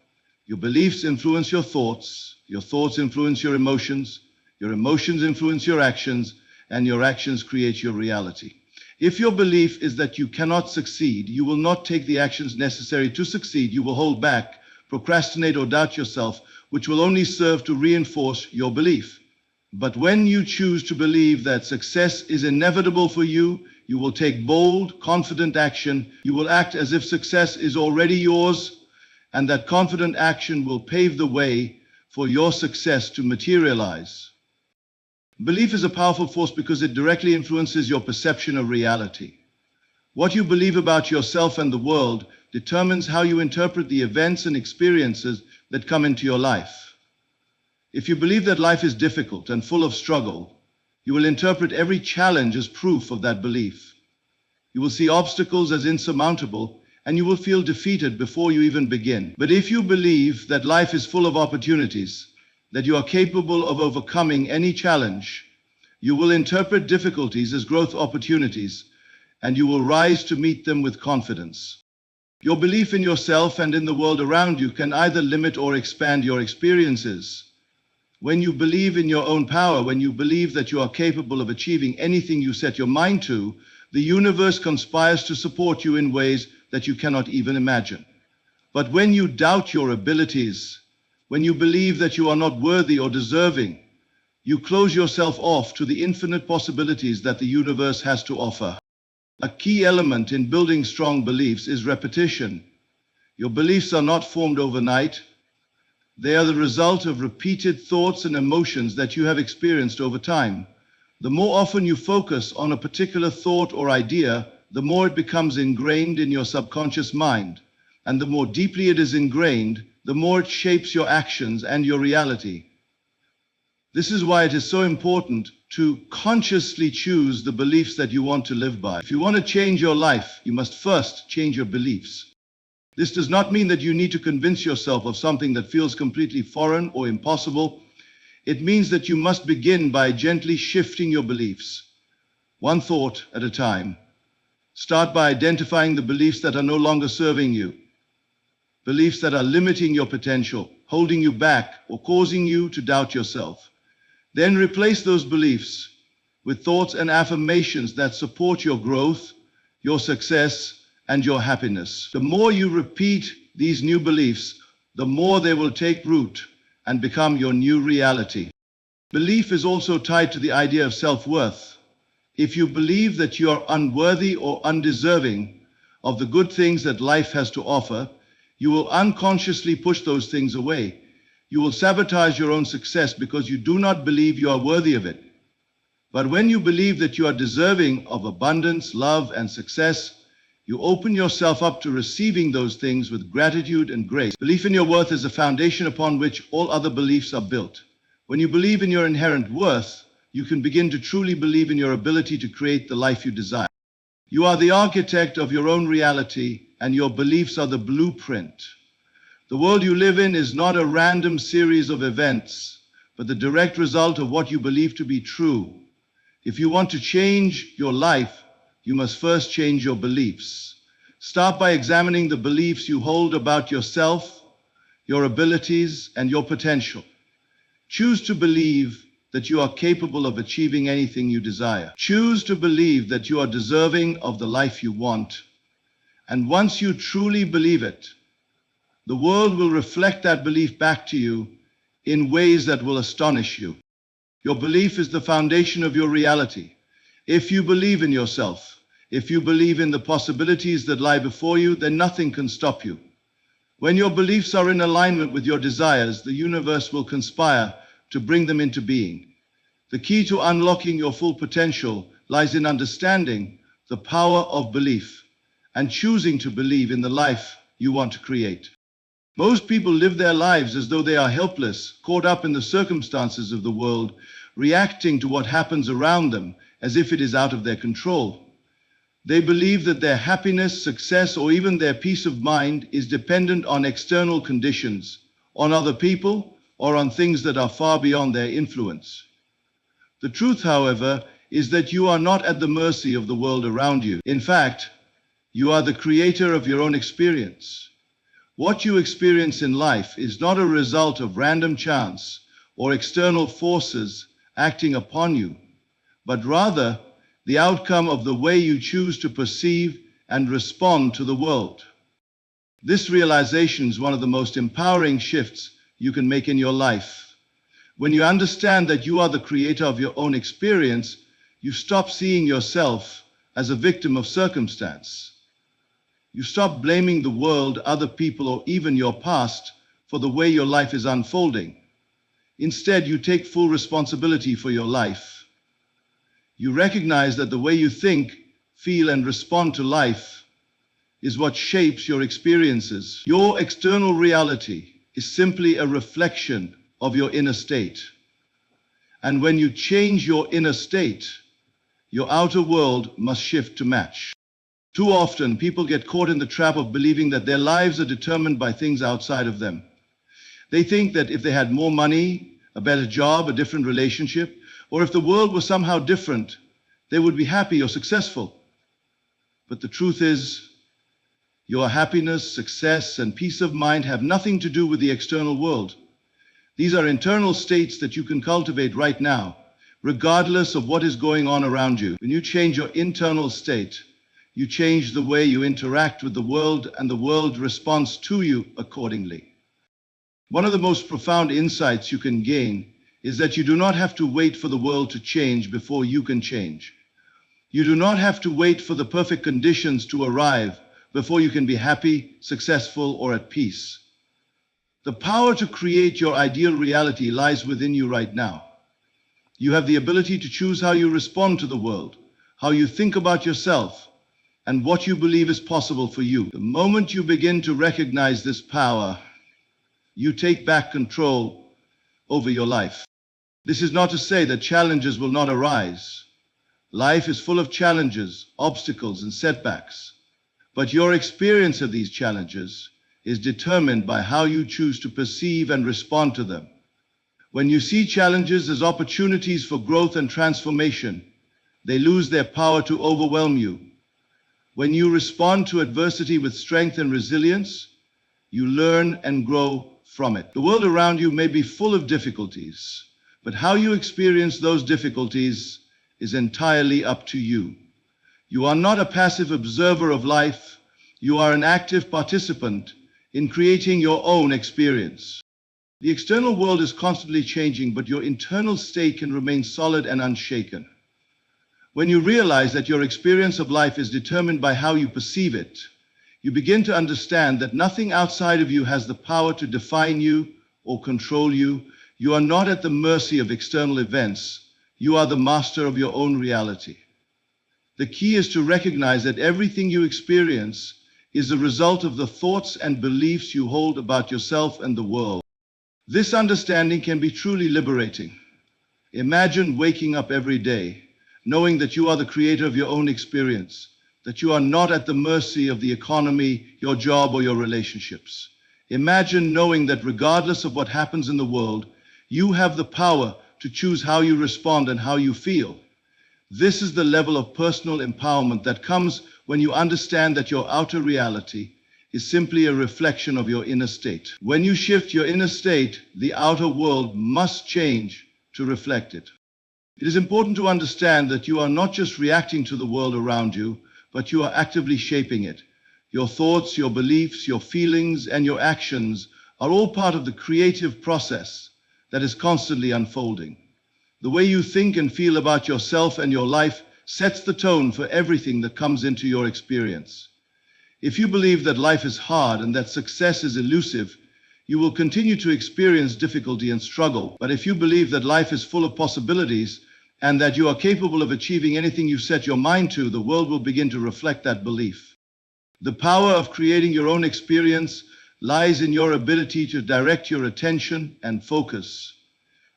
Your beliefs influence your thoughts influence your emotions influence your actions, and your actions create your reality. If your belief is that you cannot succeed, you will not take the actions necessary to succeed. You will hold back, procrastinate, or doubt yourself, which will only serve to reinforce your belief. But when you choose to believe that success is inevitable for you, you will take bold, confident action. You will act as if success is already yours, and that confident action will pave the way for your success to materialize. Belief is a powerful force because it directly influences your perception of reality. What you believe about yourself and the world determines how you interpret the events and experiences that come into your life. If you believe that life is difficult and full of struggle, you will interpret every challenge as proof of that belief. You will see obstacles as insurmountable, and you will feel defeated before you even begin. But if you believe that life is full of opportunities, that you are capable of overcoming any challenge, you will interpret difficulties as growth opportunities, and you will rise to meet them with confidence. Your belief in yourself and in the world around you can either limit or expand your experiences. When you believe in your own power, when you believe that you are capable of achieving anything you set your mind to, the universe conspires to support you in ways that you cannot even imagine. But when you doubt your abilities, when you believe that you are not worthy or deserving, you close yourself off to the infinite possibilities that the universe has to offer. A key element in building strong beliefs is repetition. Your beliefs are not formed overnight. They are the result of repeated thoughts and emotions that you have experienced over time. The more often you focus on a particular thought or idea, the more it becomes ingrained in your subconscious mind. And the more deeply it is ingrained, the more it shapes your actions and your reality. This is why it is so important to consciously choose the beliefs that you want to live by. If you want to change your life, you must first change your beliefs. This does not mean that you need to convince yourself of something that feels completely foreign or impossible. It means that you must begin by gently shifting your beliefs, one thought at a time. Start by identifying the beliefs that are no longer serving you, beliefs that are limiting your potential, holding you back, or causing you to doubt yourself. Then replace those beliefs with thoughts and affirmations that support your growth, your success, and your happiness. The more you repeat these new beliefs, the more they will take root and become your new reality. Belief is also tied to the idea of self-worth. If you believe that you are unworthy or undeserving of the good things that life has to offer, you will unconsciously push those things away. You will sabotage your own success because you do not believe you are worthy of it. But when you believe that you are deserving of abundance, love, and success, you open yourself up to receiving those things with gratitude and grace. Belief in your worth is the foundation upon which all other beliefs are built. When you believe in your inherent worth, you can begin to truly believe in your ability to create the life you desire. You are the architect of your own reality, and your beliefs are the blueprint. The world you live in is not a random series of events, but the direct result of what you believe to be true. If you want to change your life, you must first change your beliefs. Start by examining the beliefs you hold about yourself, your abilities, and your potential. Choose to believe that you are capable of achieving anything you desire. Choose to believe that you are deserving of the life you want. And once you truly believe it, the world will reflect that belief back to you in ways that will astonish you. Your belief is the foundation of your reality. If you believe in yourself, if you believe in the possibilities that lie before you, then nothing can stop you. When your beliefs are in alignment with your desires, the universe will conspire to bring them into being. The key to unlocking your full potential lies in understanding the power of belief and choosing to believe in the life you want to create. Most people live their lives as though they are helpless, caught up in the circumstances of the world, reacting to what happens around them as if it is out of their control. They believe that their happiness, success, or even their peace of mind is dependent on external conditions, on other people, or on things that are far beyond their influence. The truth, however, is that you are not at the mercy of the world around you. In fact, you are the creator of your own experience. What you experience in life is not a result of random chance or external forces acting upon you, but rather the outcome of the way you choose to perceive and respond to the world. This realization is one of the most empowering shifts you can make in your life. When you understand that you are the creator of your own experience, you stop seeing yourself as a victim of circumstance. You stop blaming the world, other people, or even your past for the way your life is unfolding. Instead, you take full responsibility for your life. You recognize that the way you think, feel, and respond to life is what shapes your experiences. Your external reality is simply a reflection of your inner state. And when you change your inner state, your outer world must shift to match. Too often, people get caught in the trap of believing that their lives are determined by things outside of them. They think that if they had more money, a better job, a different relationship, or if the world was somehow different, they would be happy or successful. But the truth is, your happiness, success, and peace of mind have nothing to do with the external world. These are internal states that you can cultivate right now, regardless of what is going on around you. When you change your internal state, you change the way you interact with the world, and the world responds to you accordingly. One of the most profound insights you can gain is that you do not have to wait for the world to change before you can change. You do not have to wait for the perfect conditions to arrive before you can be happy, successful, or at peace. The power to create your ideal reality lies within you right now. You have the ability to choose how you respond to the world, how you think about yourself, and what you believe is possible for you. The moment you begin to recognize this power, you take back control over your life. This is not to say that challenges will not arise. Life is full of challenges, obstacles, and setbacks. But your experience of these challenges is determined by how you choose to perceive and respond to them. When you see challenges as opportunities for growth and transformation, they lose their power to overwhelm you. When you respond to adversity with strength and resilience, you learn and grow from it. The world around you may be full of difficulties, but how you experience those difficulties is entirely up to you. You are not a passive observer of life. You are an active participant in creating your own experience. The external world is constantly changing, but your internal state can remain solid and unshaken. When you realize that your experience of life is determined by how you perceive it, you begin to understand that nothing outside of you has the power to define you or control you. You are not at the mercy of external events. You are the master of your own reality. The key is to recognize that everything you experience is the result of the thoughts and beliefs you hold about yourself and the world. This understanding can be truly liberating. Imagine waking up every day, knowing that you are the creator of your own experience, that you are not at the mercy of the economy, your job, or your relationships. Imagine knowing that regardless of what happens in the world, you have the power to choose how you respond and how you feel. This is the level of personal empowerment that comes when you understand that your outer reality is simply a reflection of your inner state. When you shift your inner state, the outer world must change to reflect it. It is important to understand that you are not just reacting to the world around you, but you are actively shaping it. Your thoughts, your beliefs, your feelings, and your actions are all part of the creative process that is constantly unfolding. The way you think and feel about yourself and your life sets the tone for everything that comes into your experience. If you believe that life is hard and that success is elusive, you will continue to experience difficulty and struggle. But if you believe that life is full of possibilities and that you are capable of achieving anything you set your mind to, the world will begin to reflect that belief. The power of creating your own experience lies in your ability to direct your attention and focus.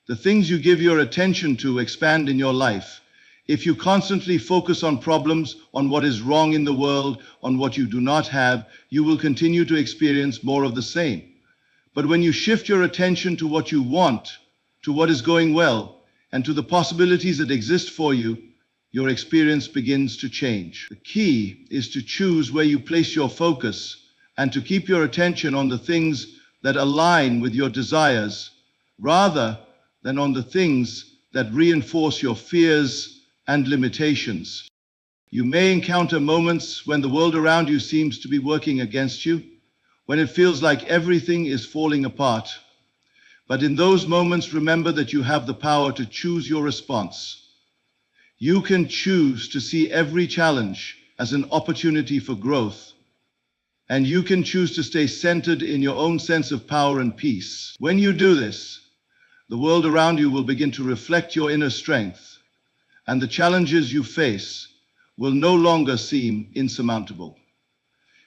The things you give your attention to expand in your life. If you constantly focus on problems, on what is wrong in the world, on what you do not have, you will continue to experience more of the same. But when you shift your attention to what you want, to what is going well, and to the possibilities that exist for you, your experience begins to change. The key is to choose where you place your focus and to keep your attention on the things that align with your desires, rather than on the things that reinforce your fears and limitations. You may encounter moments when the world around you seems to be working against you, when it feels like everything is falling apart. But in those moments, remember that you have the power to choose your response. You can choose to see every challenge as an opportunity for growth, and you can choose to stay centered in your own sense of power and peace. When you do this, the world around you will begin to reflect your inner strength, and the challenges you face will no longer seem insurmountable.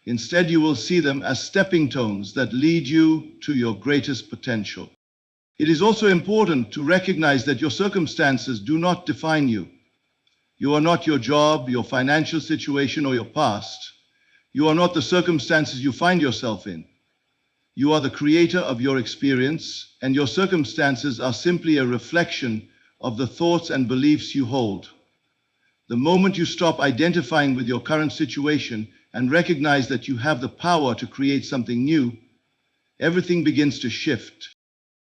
Instead, you will see them as stepping stones that lead you to your greatest potential. It is also important to recognize that your circumstances do not define you. You are not your job, your financial situation, or your past. You are not the circumstances you find yourself in. You are the creator of your experience, and your circumstances are simply a reflection of the thoughts and beliefs you hold. The moment you stop identifying with your current situation and recognize that you have the power to create something new, everything begins to shift.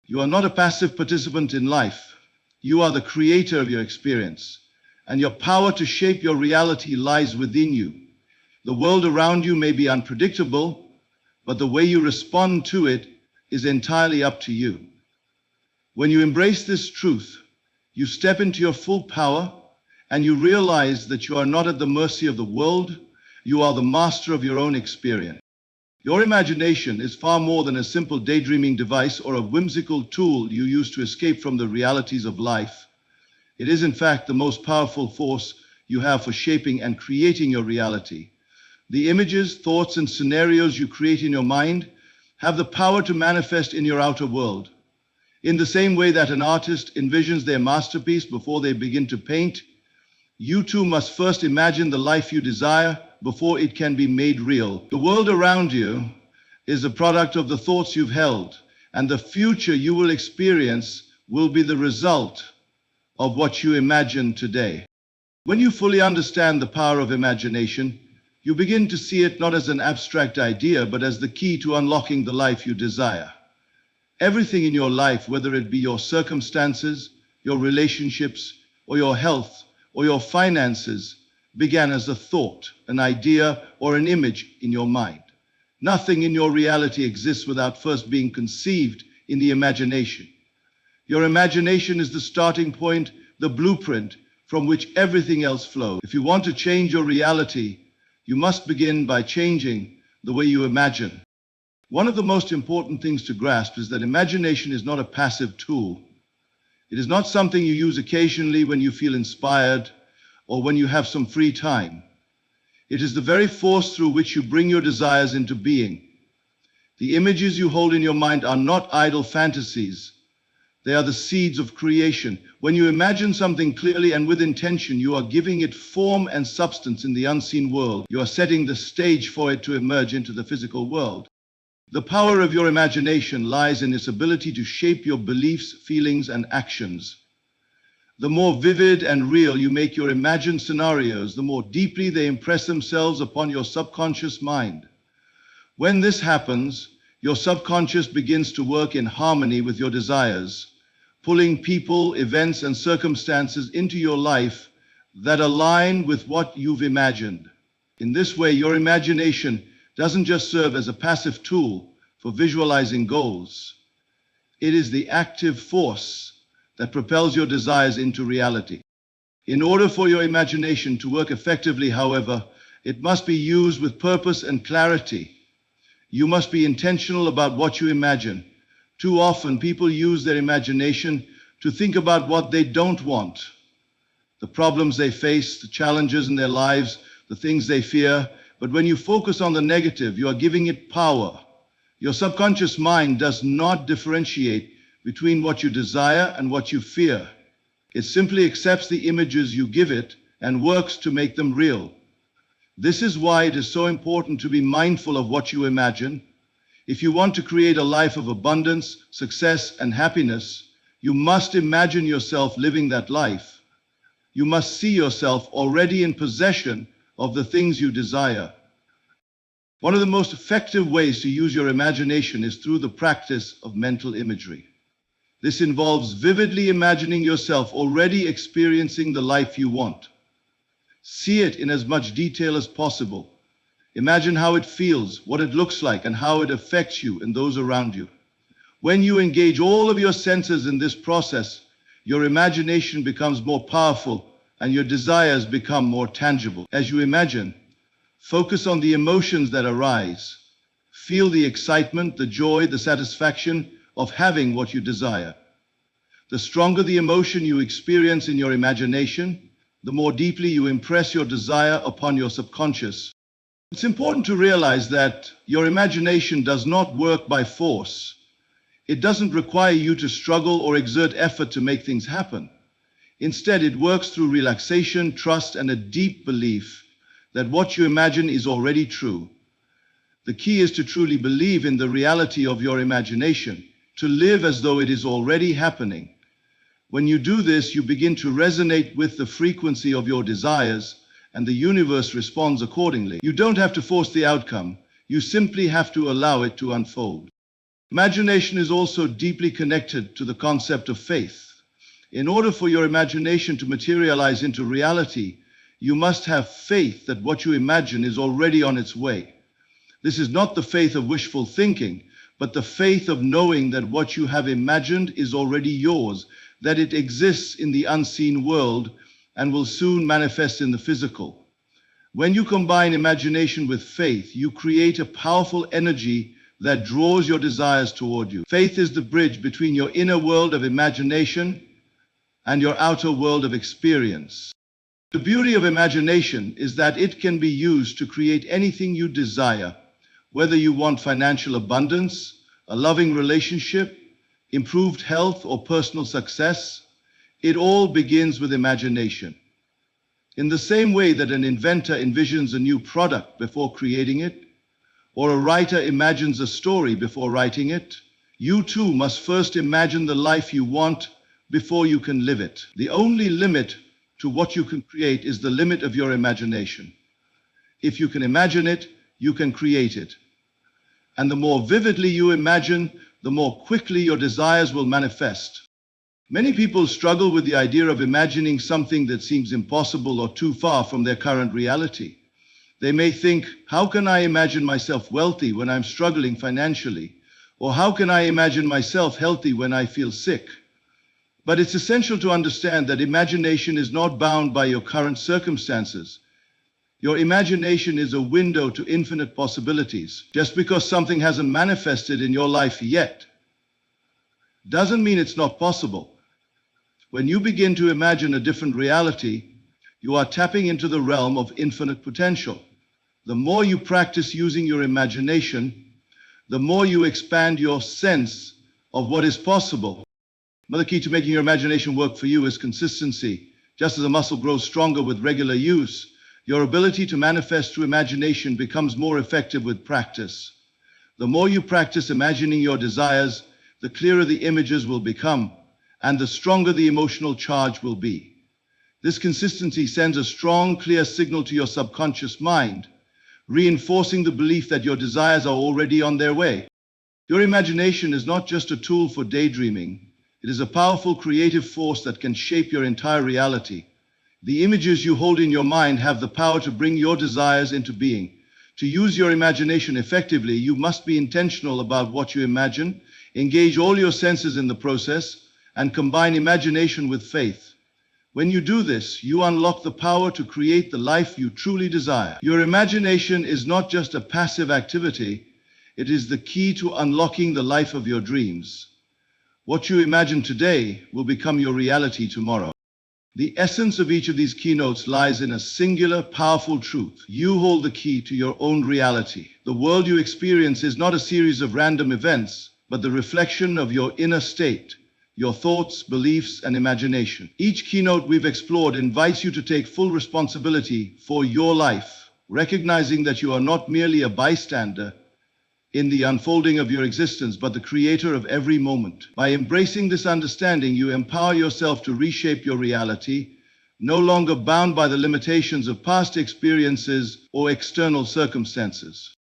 You are not a passive participant in life. You are the creator of your experience, and your power to shape your reality lies within you. The world around you may be unpredictable, but the way you respond to it is entirely up to you. When you embrace this truth, you step into your full power, and you realize that you are not at the mercy of the world. You are the master of your own experience. Your imagination is far more than a simple daydreaming device or a whimsical tool you use to escape from the realities of life. It is, in fact, the most powerful force you have for shaping and creating your reality. The images, thoughts, and scenarios you create in your mind have the power to manifest in your outer world. In the same way that an artist envisions their masterpiece before they begin to paint, you too must first imagine the life you desire before it can be made real. The world around you is a product of the thoughts you've held, and the future you will experience will be the result of what you imagine today. When you fully understand the power of imagination, you begin to see it not as an abstract idea, but as the key to unlocking the life you desire. Everything in your life, whether it be your circumstances, your relationships, or your health, or your finances began as a thought, an idea, or an image in your mind. Nothing in your reality exists without first being conceived in the imagination. Your imagination is the starting point, the blueprint from which everything else flows. If you want to change your reality, you must begin by changing the way you imagine. One of the most important things to grasp is that imagination is not a passive tool. It is not something you use occasionally when you feel inspired or when you have some free time. It is the very force through which you bring your desires into being. The images you hold in your mind are not idle fantasies. They are the seeds of creation. When you imagine something clearly and with intention, you are giving it form and substance in the unseen world. You are setting the stage for it to emerge into the physical world. The power of your imagination lies in its ability to shape your beliefs, feelings, and actions. The more vivid and real you make your imagined scenarios, the more deeply they impress themselves upon your subconscious mind. When this happens, your subconscious begins to work in harmony with your desires, pulling people, events, and circumstances into your life that align with what you've imagined. In this way, your imagination doesn't just serve as a passive tool for visualizing goals. It is the active force that propels your desires into reality. In order for your imagination to work effectively, however, it must be used with purpose and clarity. You must be intentional about what you imagine. Too often, people use their imagination to think about what they don't want, the problems they face, the challenges in their lives, the things they fear. But when you focus on the negative, you are giving it power. Your subconscious mind does not differentiate between what you desire and what you fear. It simply accepts the images you give it and works to make them real. This is why it is so important to be mindful of what you imagine. If you want to create a life of abundance, success, and happiness, you must imagine yourself living that life. You must see yourself already in possession of the things you desire. One of the most effective ways to use your imagination is through the practice of mental imagery. This involves vividly imagining yourself already experiencing the life you want. See it in as much detail as possible. Imagine how it feels, what it looks like, and how it affects you and those around you. When you engage all of your senses in this process, your imagination becomes more powerful and your desires become more tangible. As you imagine, focus on the emotions that arise. Feel the excitement, the joy, the satisfaction of having what you desire. The stronger the emotion you experience in your imagination, the more deeply you impress your desire upon your subconscious. It's important to realize that your imagination does not work by force. It doesn't require you to struggle or exert effort to make things happen. Instead, it works through relaxation, trust, and a deep belief that what you imagine is already true. The key is to truly believe in the reality of your imagination, to live as though it is already happening. When you do this, you begin to resonate with the frequency of your desires, and the universe responds accordingly. You don't have to force the outcome. You simply have to allow it to unfold. Imagination is also deeply connected to the concept of faith. In order for your imagination to materialize into reality, you must have faith that what you imagine is already on its way. This is not the faith of wishful thinking, but the faith of knowing that what you have imagined is already yours, that it exists in the unseen world and will soon manifest in the physical. When you combine imagination with faith, you create a powerful energy that draws your desires toward you. Faith is the bridge between your inner world of imagination and your outer world of experience. The beauty of imagination is that it can be used to create anything you desire, whether you want financial abundance, a loving relationship, improved health, or personal success. It all begins with imagination. In the same way that an inventor envisions a new product before creating it, or a writer imagines a story before writing it, you too must first imagine the life you want before you can live it. The only limit to what you can create is the limit of your imagination. If you can imagine it, you can create it. And the more vividly you imagine, the more quickly your desires will manifest. Many people struggle with the idea of imagining something that seems impossible or too far from their current reality. They may think, how can I imagine myself wealthy when I'm struggling financially? Or how can I imagine myself healthy when I feel sick? But it's essential to understand that imagination is not bound by your current circumstances. Your imagination is a window to infinite possibilities. Just because something hasn't manifested in your life yet, doesn't mean it's not possible. When you begin to imagine a different reality, you are tapping into the realm of infinite potential. The more you practice using your imagination, the more you expand your sense of what is possible. Another key to making your imagination work for you is consistency. Just as a muscle grows stronger with regular use, your ability to manifest through imagination becomes more effective with practice. The more you practice imagining your desires, the clearer the images will become, and the stronger the emotional charge will be. This consistency sends a strong, clear signal to your subconscious mind, reinforcing the belief that your desires are already on their way. Your imagination is not just a tool for daydreaming. It is a powerful creative force that can shape your entire reality. The images you hold in your mind have the power to bring your desires into being. To use your imagination effectively, you must be intentional about what you imagine, engage all your senses in the process, and combine imagination with faith. When you do this, you unlock the power to create the life you truly desire. Your imagination is not just a passive activity, it is the key to unlocking the life of your dreams. What you imagine today will become your reality tomorrow. The essence of each of these keynotes lies in a singular, powerful truth. You hold the key to your own reality. The world you experience is not a series of random events, but the reflection of your inner state, your thoughts, beliefs, and imagination. Each keynote we've explored invites you to take full responsibility for your life, recognizing that you are not merely a bystander in the unfolding of your existence, but the creator of every moment. By embracing this understanding, you empower yourself to reshape your reality, no longer bound by the limitations of past experiences or external circumstances.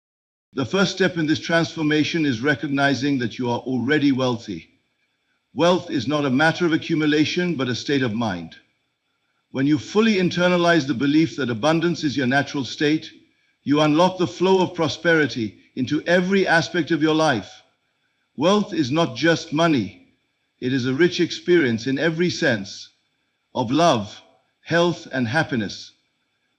The first step in this transformation is recognizing that you are already wealthy. Wealth is not a matter of accumulation, but a state of mind. When you fully internalize the belief that abundance is your natural state, you unlock the flow of prosperity into every aspect of your life. Wealth is not just money. It is a rich experience in every sense of love, health, and happiness.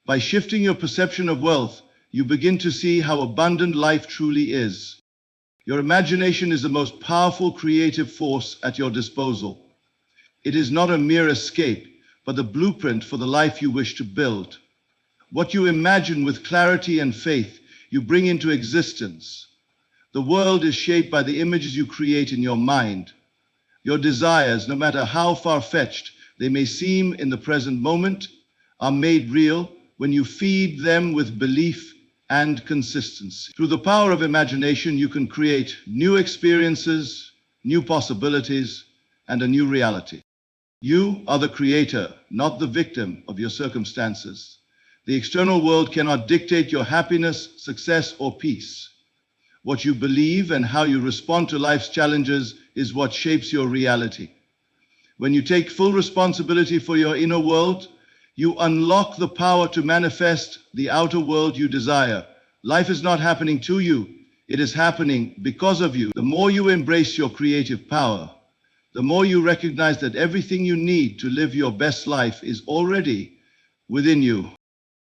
By shifting your perception of wealth, you begin to see how abundant life truly is. Your imagination is the most powerful creative force at your disposal. It is not a mere escape, but the blueprint for the life you wish to build. What you imagine with clarity and faith, you bring into existence. The world is shaped by the images you create in your mind. Your desires, no matter how far-fetched they may seem in the present moment, are made real when you feed them with belief and consistency. Through the power of imagination, you can create new experiences, new possibilities, and a new reality. You are the creator, not the victim of your circumstances. The external world cannot dictate your happiness, success, or peace. What you believe and how you respond to life's challenges is what shapes your reality. When you take full responsibility for your inner world, you unlock the power to manifest the outer world you desire. Life is not happening to you, it is happening because of you. The more you embrace your creative power, the more you recognize that everything you need to live your best life is already within you.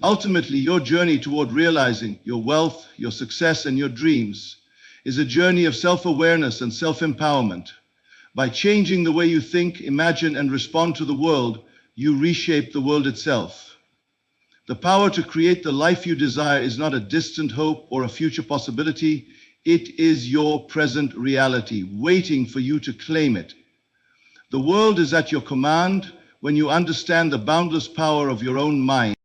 Ultimately, your journey toward realizing your wealth, your success, and your dreams is a journey of self-awareness and self-empowerment. By changing the way you think, imagine, and respond to the world, you reshape the world itself. The power to create the life you desire is not a distant hope or a future possibility. It is your present reality, waiting for you to claim it. The world is at your command when you understand the boundless power of your own mind.